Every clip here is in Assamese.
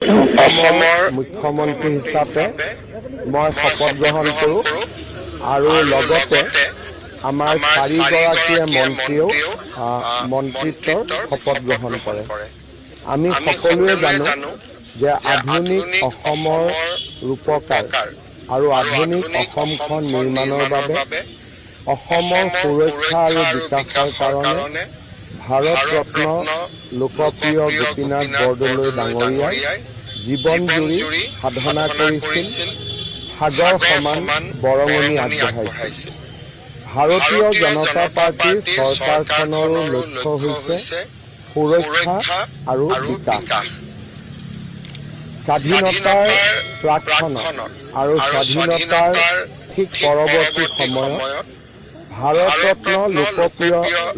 অসমৰ মুখ্যমন্ত্ৰী হিচাপে মই শপত গ্ৰহণ কৰোঁ আৰু লগতে আমাৰ 4গৰাকীয়ে মন্ত্ৰীয়েও মন্ত্ৰিত্বৰ শপত গ্ৰহণ কৰে। আমি সকলোৱে জানো যে আধুনিক অসমৰ ৰূপকাৰ আৰু আধুনিক অসমখন নিৰ্মাণৰ বাবে অসমৰ সুৰক্ষা আৰু বিকাশৰ কাৰণে ভাৰত ৰত্ন লোকপ্ৰিয় গোপীনাথ বৰদলৈ ডাঙৰীয়াই জীৱন জুৰি সাধনা কৰিছিল, সাগৰ সমান বৰঙণি আগবঢ়াইছিল। ভাৰতীয় জনতা পাৰ্টীৰ চৰকাৰখনৰো লক্ষ্য হৈছে সুৰক্ষা আৰু বিকাশ। স্বাধীনতাৰ প্ৰাকক্ষণত আৰু স্বাধীনতাৰ ঠিক পৰৱৰ্তী সময়ত ভাৰত ৰত্ন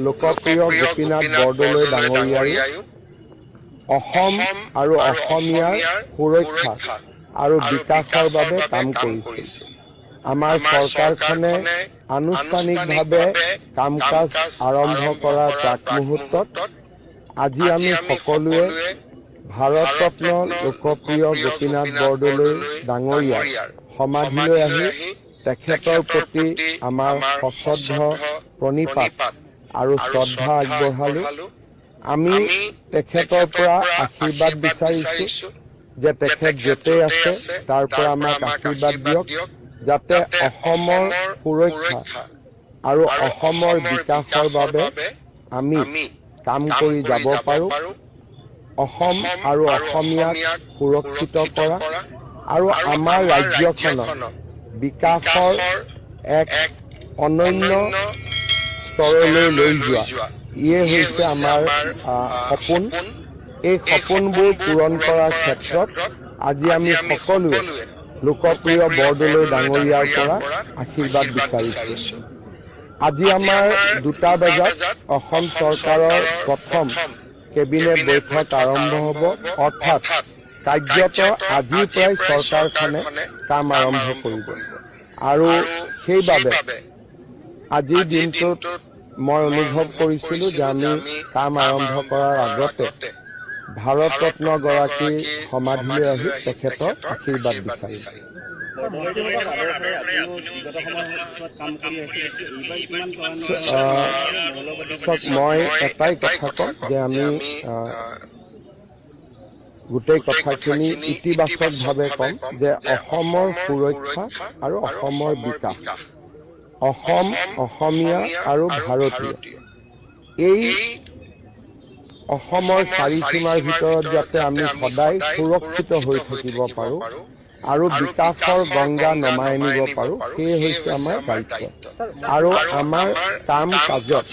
লোকপ্ৰিয় গোপীনাথ বৰদলৈ ডাঙৰীয়াই অসম আৰু অসমীয়াৰ সুৰক্ষা আৰু বিকাশৰ বাবে কাম কৰিছিল। আমাৰ চৰকাৰখনে আনুষ্ঠানিকভাৱে কাম কাজ আৰম্ভ কৰাৰ প্ৰাক মুহূৰ্তত আজি আমি সকলোৱে ভাৰত ৰত্ন লোকপ্ৰিয় গোপীনাথ বৰদলৈ ডাঙৰীয়াৰ সমাধিলৈ আহি তেখেতৰ প্ৰতি আমাৰ সশ্ৰদ্ধ প্ৰণিপাত আৰু শ্ৰদ্ধা আগবঢ়ালো। আমি তেখেতৰ পৰা আশীৰ্বাদ বিচাৰিছো যে তেখেত য'তেই আছে তাৰ পৰা আমাক আশীৰ্বাদ দিয়ক, যাতে অসমৰ সুৰক্ষা আৰু অসমৰ বিকাশৰ বাবে আমি কাম কৰি যাব পাৰোঁ। অসম আৰু অসমীয়াক সুৰক্ষিত কৰা আৰু আমাৰ ৰাজ্যখনক বিকাশৰ এক অনন্য স্তৰলৈ লৈ যোৱা, ইয়ে হৈছে আমাৰ সপোন। এই সপোনবোৰ পূৰণ কৰাৰ ক্ষেত্ৰত আজি আমি সকলোৱে লোকপ্ৰিয় বৰদলৈ ডাঙৰীয়াৰ পৰা আশীৰ্বাদ বিচাৰিছো। আজি আমাৰ 2টা বজাত অসম চৰকাৰৰ প্ৰথম কেবিনেট বৈঠক আৰম্ভ হ'ব, অৰ্থাৎ কাৰ্যত আজিৰ পৰাই চৰকাৰখনে কাম আৰম্ভ কৰিব। আৰু সেইবাবে আজিৰ দিনটোত মই অনুভৱ কৰিছিলোঁ যে আমি কাম আৰম্ভ কৰাৰ আগতে ভাৰত ৰত্ন গৰাকীৰ সমাধিলৈ আহি তেখেতৰ আশীৰ্বাদ বিচাৰিম। মই এটাই কথা কম যে আমি গোটেই কথাখিনি ইতিবাচকভাৱে কম যে অসমৰ সুৰক্ষা আৰু অসমৰ বিকাশ, অসম, অসমীয়া আৰু ভাৰতীয়, এই অসমৰ চাৰিসীমাৰ ভিতৰত যাতে আমি সদায় সুৰক্ষিত হৈ থাকিব পাৰোঁ আৰু বিকাশৰ গংগা নমাই আনিব পাৰোঁ, সেয়ে হৈছে আমাৰ দায়িত্ব। আৰু আমাৰ কাম কাজত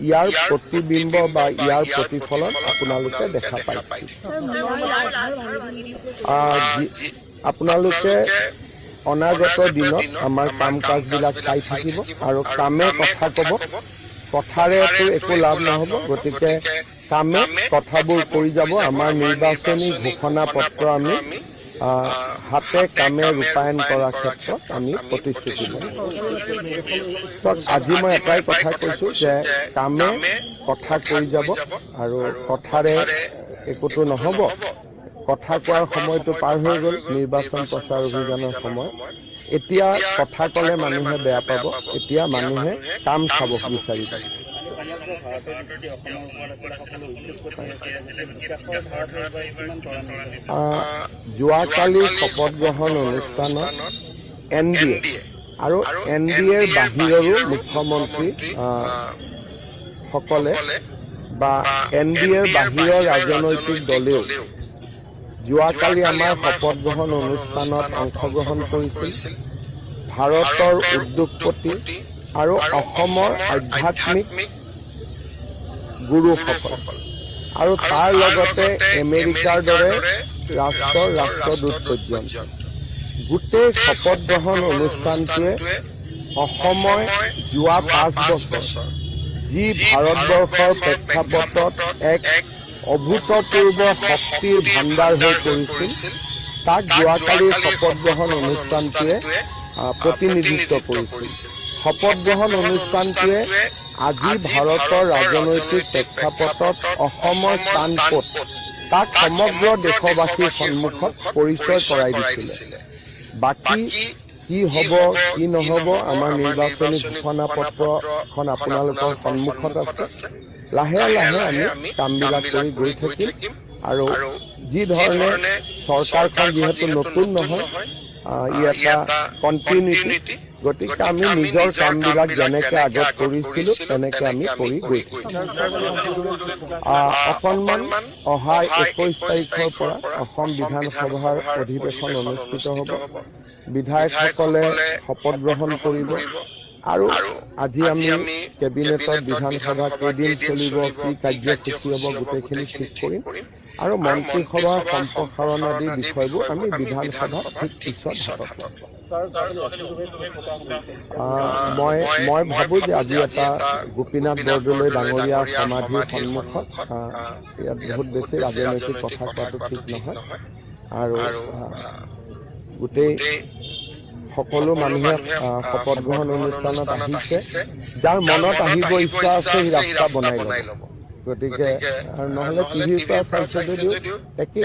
ইয়াৰ প্ৰতিবিম্ব বা ইয়াৰ প্ৰতিফলন আপোনালোকে দেখা পায়। আপোনালোকে অনাগত দিনত আমাৰ কাম কাজবিলাক চাই থাকিব আৰু কামে কথা ক'ব, কথাৰেতো একো লাভ নহ'ব, গতিকে কামে কথাবোৰ কৰি যাব। আমাৰ নিৰ্বাচনী ঘোষণা পত্ৰ আমি হাতে কামে ৰূপায়ণ কৰাৰ ক্ষেত্ৰত আমি প্ৰতিশ্ৰুতি দিম। আজি মই এটাই কথা কৈছোঁ যে কামে কথা কৰি যাব আৰু কথাৰে একোতো নহ'ব। কথা কোৱাৰ সময়টো পাৰ হৈ গ'ল, নিৰ্বাচন প্ৰচাৰ অভিযানৰ সময়। এতিয়া কথা ক'লে মানুহে বেয়া পাব, এতিয়া মানুহে কাম চাব বিচাৰিব। যোৱাকালি শপত গ্ৰহণ অনুষ্ঠানত NDA আৰু NDAৰ বাহিৰৰো মুখ্যমন্ত্ৰী সকলে বা NDAৰ বাহিৰৰ ৰাজনৈতিক দলেও যোৱাকালি আমাৰ শপত গ্ৰহণ অনুষ্ঠানত অংশগ্ৰহণ কৰিছিল। ভাৰতৰ উদ্যোগপতি আৰু অসমৰ আধ্যাত্মিক গুৰুসকল আৰু তাৰ লগতে আমেৰিকাৰ দৰে ৰাষ্ট্ৰদূত পৰ্যন্ত গোটেই শপত গ্ৰহণ অনুষ্ঠানটোৱে অসমে যোৱা 5 বছৰ যি ভাৰতবৰ্ষৰ প্ৰেক্ষাপটত এক অভূতপূৰ্ব শক্তিৰ ভাণ্ডাৰ হৈ পৰিছিল, তাক যোৱাকালিৰ শপত গ্ৰহণ অনুষ্ঠানটোৱে প্ৰতিনিধিত্ব কৰিছিল। শপত গ্ৰহণ অনুষ্ঠানটোৱে আজি ভাৰতৰ ৰাজনৈতিক প্ৰেক্ষাপটত অসমৰ স্থান ক'ত তাক সমগ্ৰ দেশবাসীৰ সন্মুখত পৰিচয় কৰাই দিছিলে। বাকী কি হ'ব কি নহ'ব আমাৰ নিৰ্বাচনী ঘোষণা পত্ৰখন আপোনালোকৰ সন্মুখত আছে। লাহে লাহে আমি কামবিলাক কৰি গৈ থাকিম আৰু যি ধৰণে চৰকাৰখন যিহেতু নতুন নহয়, ই এটা কণ্টিনিউটি, গতিকে আমি নিজৰ কামবিলাক যেনেকৈ আগত কৰিছিলোঁ তেনেকৈ আমি কৰি গৈ থাকিম। অকণমান অহা 21 তাৰিখৰ পৰা অসম বিধানসভাৰ অধিৱেশন অনুষ্ঠিত হ'ব। বিধায়কসকলে শপত গ্ৰহণ কৰিব আৰু আজি আমি কেবিনেটত বিধানসভা কেইদিন চলিব, কি কাৰ্যসূচী হ'ব গোটেইখিনি ঠিক কৰিম আৰু মন্ত্ৰীসভাৰ সম্প্ৰসাৰণ আদি বিষয়বোৰ আমি বিধানসভাত ঠিক পিছত হাতত ল'ম। মই ভাবোঁ যে আজি এটা গোপীনাথ বৰদলৈ ডাঙৰীয়াৰ সমাধিৰ সন্মুখত ইয়াত বহুত বেছি ৰাজনৈতিক কথা কোৱাটো ঠিক নহয় আৰু গোটেই সকলো মানুহে শপত গ্ৰহণ অনুষ্ঠানত আহিছে, যাৰ মনত আহিব ইচ্ছা আছে সেই ৰাস্তা বনাই ল'ব। গতিকে নহ'লে টিভিৰ পৰা চাইছে যদিও একে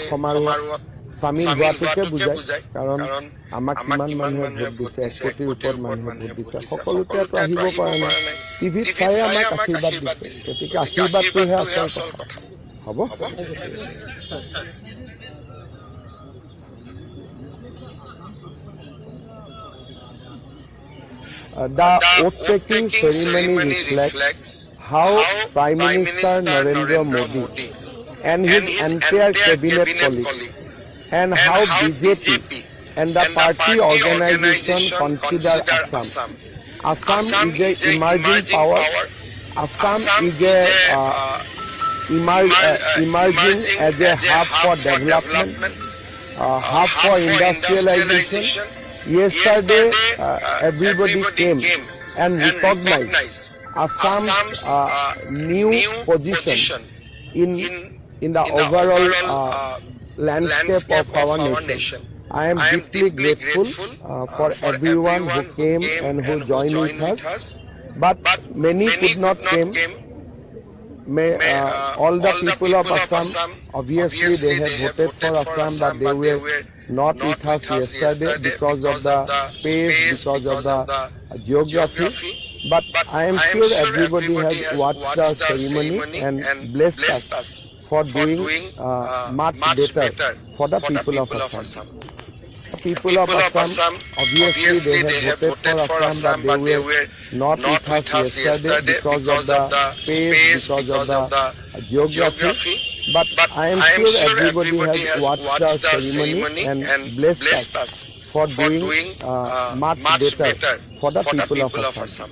সমাৰোহত চামিল হোৱাটোকে বুজায়, কাৰণ আমাক কিমান মানুহে ভোট দিছে, 1 কোটিৰ ওপৰত মানুহে ভোট দিছে, সকলোতেতো আহিব পৰা নাই, টিভিত চাই আমাক আশীৰ্বাদ দিছে। গতিকে আশীৰ্বাদটোহে আচল কথা। হ'ব। The oath-taking ceremony reflects how Prime Minister Narendra Modi and his entire cabinet colleagues and how BJP and the party organization consider Assam. Assam is an emerging power. Assam is emerging as a hub for development, hub for industrialization. Yesterday, everybody came and recognized Assam's new position in the overall landscape of our nation. I am deeply grateful for everyone who came and who joined with us, but many could not came. All the people of Assam, obviously they had voted for Assam, but they were not with us yesterday because of the space, because of the geography. But I am sure everybody has watched the ceremony and blessed us for doing much better for the people of Assam. The people of Assam, obviously they have voted for Assam, but they were not with us yesterday because of the space, because of the geography. But I am sure everybody has watched the ceremony and blessed us for doing much better for the people of Assam.